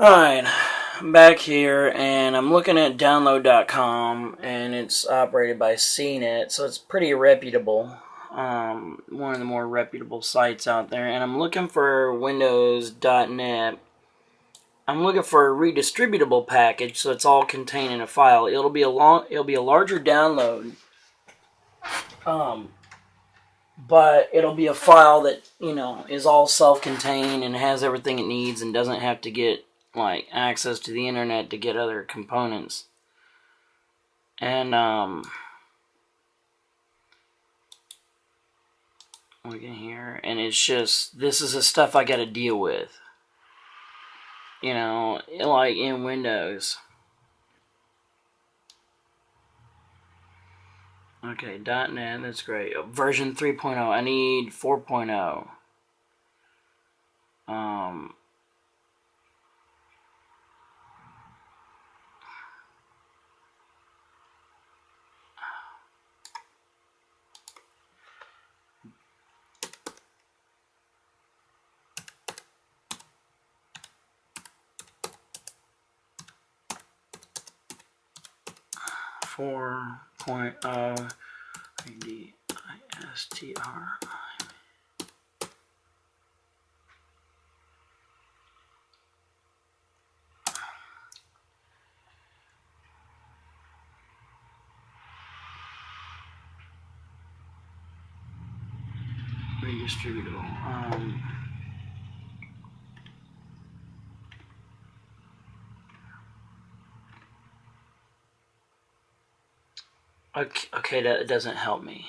Alright, I'm back here and I'm looking at download.com and it's operated by CNET, so it's pretty reputable. One of the more reputable sites out there. And I'm looking for Windows.net. I'm looking for a redistributable package, so it's all contained in a file. It'll be a larger download. But it'll be a file that, is all self-contained and has everything it needs and doesn't have to get access to the internet to get other components. And look in here, and it's just, this is the stuff I gotta deal with, like in Windows. Okay, .NET, that's great. Version 3.0, I need 4.0. IDISTR. Redistributable. Okay, that doesn't help me.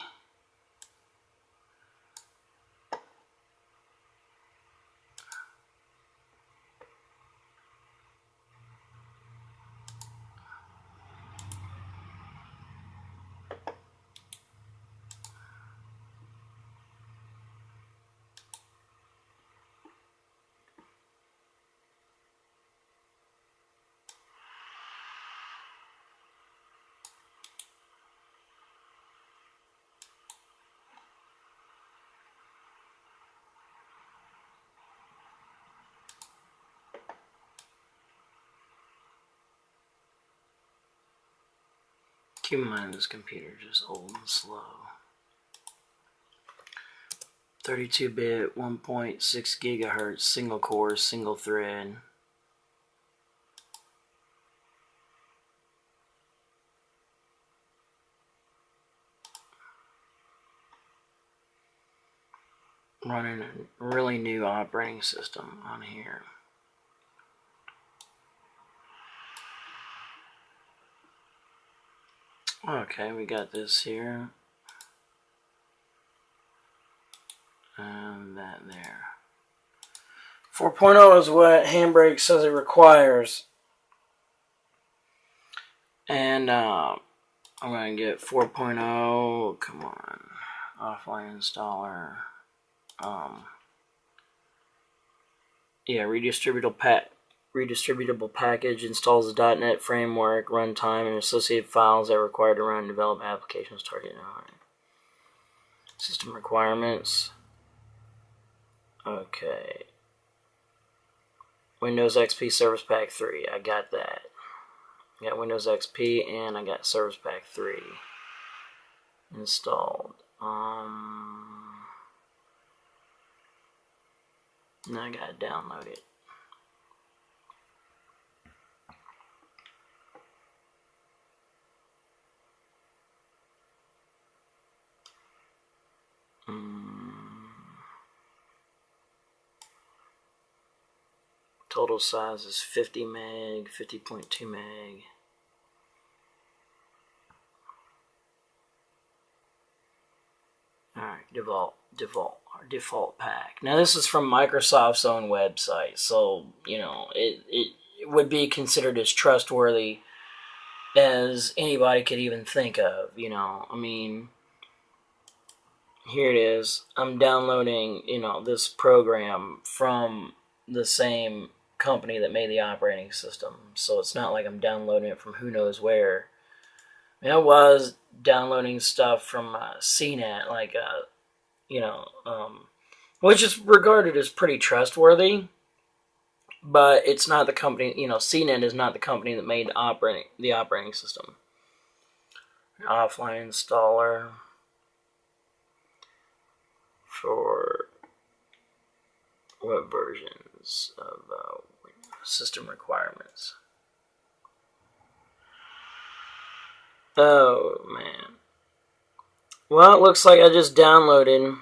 Keep in mind this computer is just old and slow. 32-bit, 1.6 gigahertz, single core, single thread. Running a really new operating system on here. Okay, we got this here. And that there. 4.0 is what Handbrake says it requires. And I'm going to get 4.0. Come on. Offline installer. Yeah, redistributable package installs the .NET framework, runtime, and associated files that are required to run and develop applications targeting. System requirements. Okay. Windows XP Service Pack 3. I got that. I got Windows XP and I got Service Pack 3 installed. Now I gotta download it. Total size is 50 meg, 50.2 meg. Alright, default pack. Now this is from Microsoft's own website, so it would be considered as trustworthy as anybody could even think of. I mean, here it is. I'm downloading this program from the same company that made the operating system, so it's not like I'm downloading it from who knows where. I mean, I was downloading stuff from CNET, which is regarded as pretty trustworthy. but it's not the company. CNET is not the company that made the operating system. Offline installer for what versions of system requirements? Oh man. Well, it looks like I just downloaded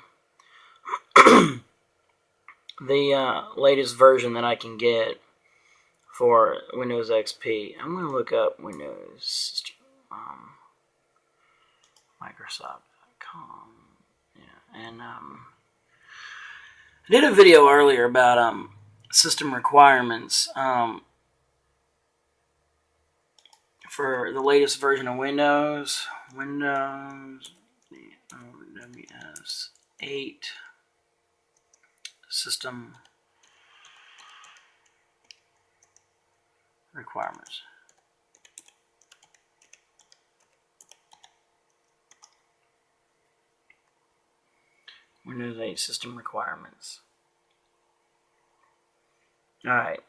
the latest version that I can get for Windows XP. I'm going to look up Windows Microsoft.com. Yeah, and I did a video earlier about system requirements for the latest version of Windows. Windows WS 8 system requirements. Windows 8 system requirements. Alright.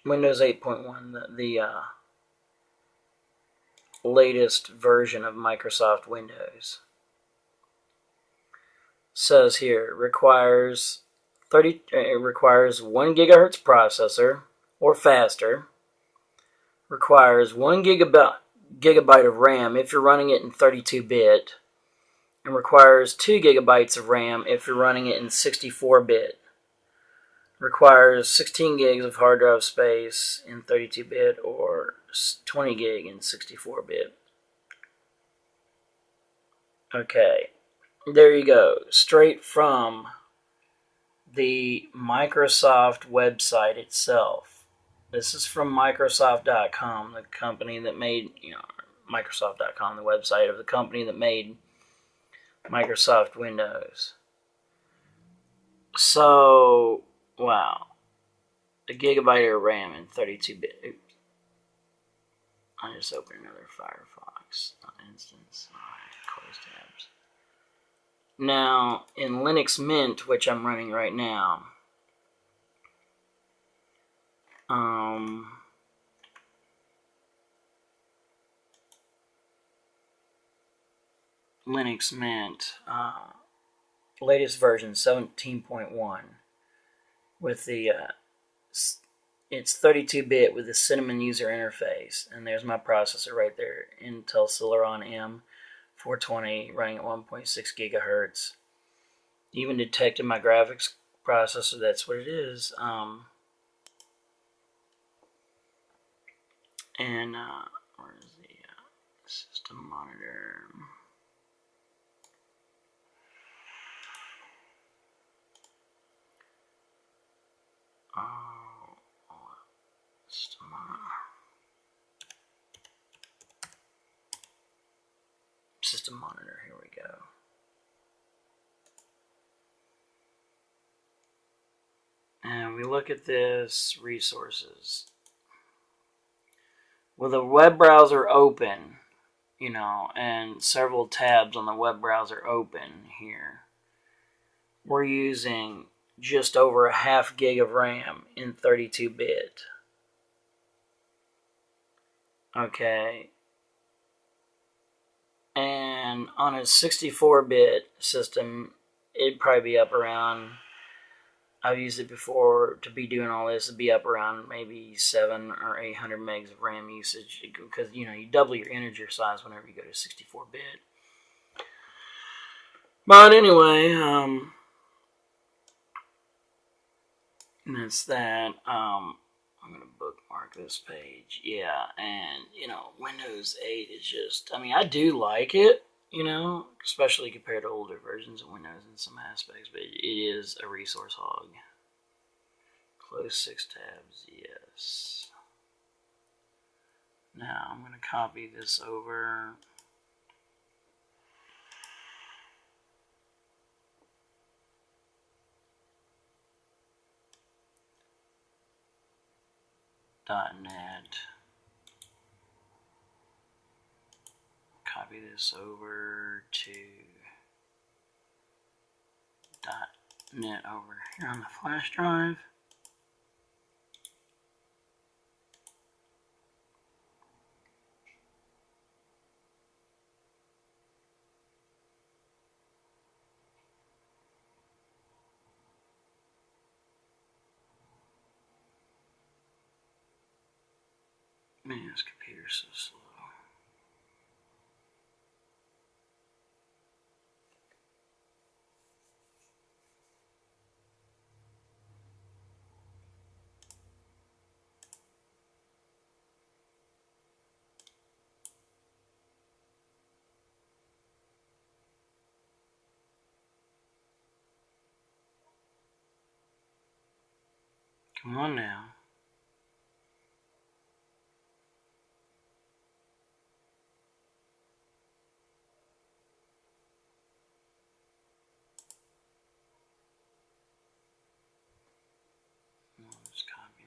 Windows 8.1, the latest version of Microsoft Windows. Says here, it requires 1 gigahertz processor or faster. Requires 1 gigabyte of RAM if you're running it in 32-bit. And requires 2 gigabytes of RAM if you're running it in 64-bit. Requires 16 gigs of hard drive space in 32-bit or 20 gig in 64-bit. Okay, there you go. Straight from the Microsoft website itself. This is from Microsoft.com, the company that made, Microsoft.com, the website of the company that made Microsoft Windows. So, wow. A gigabyte of RAM in 32-bit. Oops. I just opened another Firefox instance. Alright, close tabs. Now, in Linux Mint, which I'm running right now, Linux Mint, latest version 17.1, with the it's 32-bit with the Cinnamon user interface, and there's my processor right there, Intel Celeron M420 running at 1.6 gigahertz. Even detected my graphics processor. That's what it is. And where's the system monitor? System monitor, here we go. And we look at this, resources. With a web browser open, and several tabs on the web browser open here, we're using just over a half gig of RAM in 32-bit. Okay. And on a 64-bit system, it'd probably be up around, I've used it before to be doing all this, it'd be up around maybe 700 or 800 megs of RAM usage, because, you double your integer size whenever you go to 64-bit. But anyway, that's that. I'm going to bookmark this page. Yeah, and, Windows 8 is just, I do like it, especially compared to older versions of Windows in some aspects, but it is a resource hog. Close 6 tabs, yes. Now, I'm going to copy this over. .NET. Copy this over to net over here on the flash drive. Man, this computer's so slow. Come on now. Let's copy.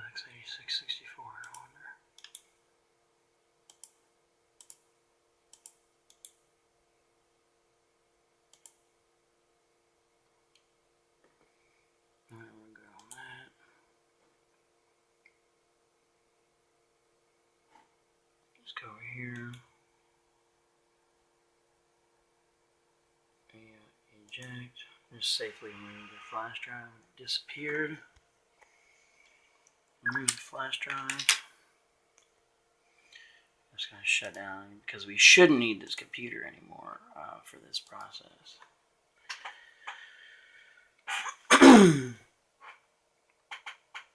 X86-64, I wonder. Alright, we're good on that. Let's go over here. And eject. Just safely remove the flash drive. It disappeared. Remove the flash drive. Just going to shut down because we shouldn't need this computer anymore for this process.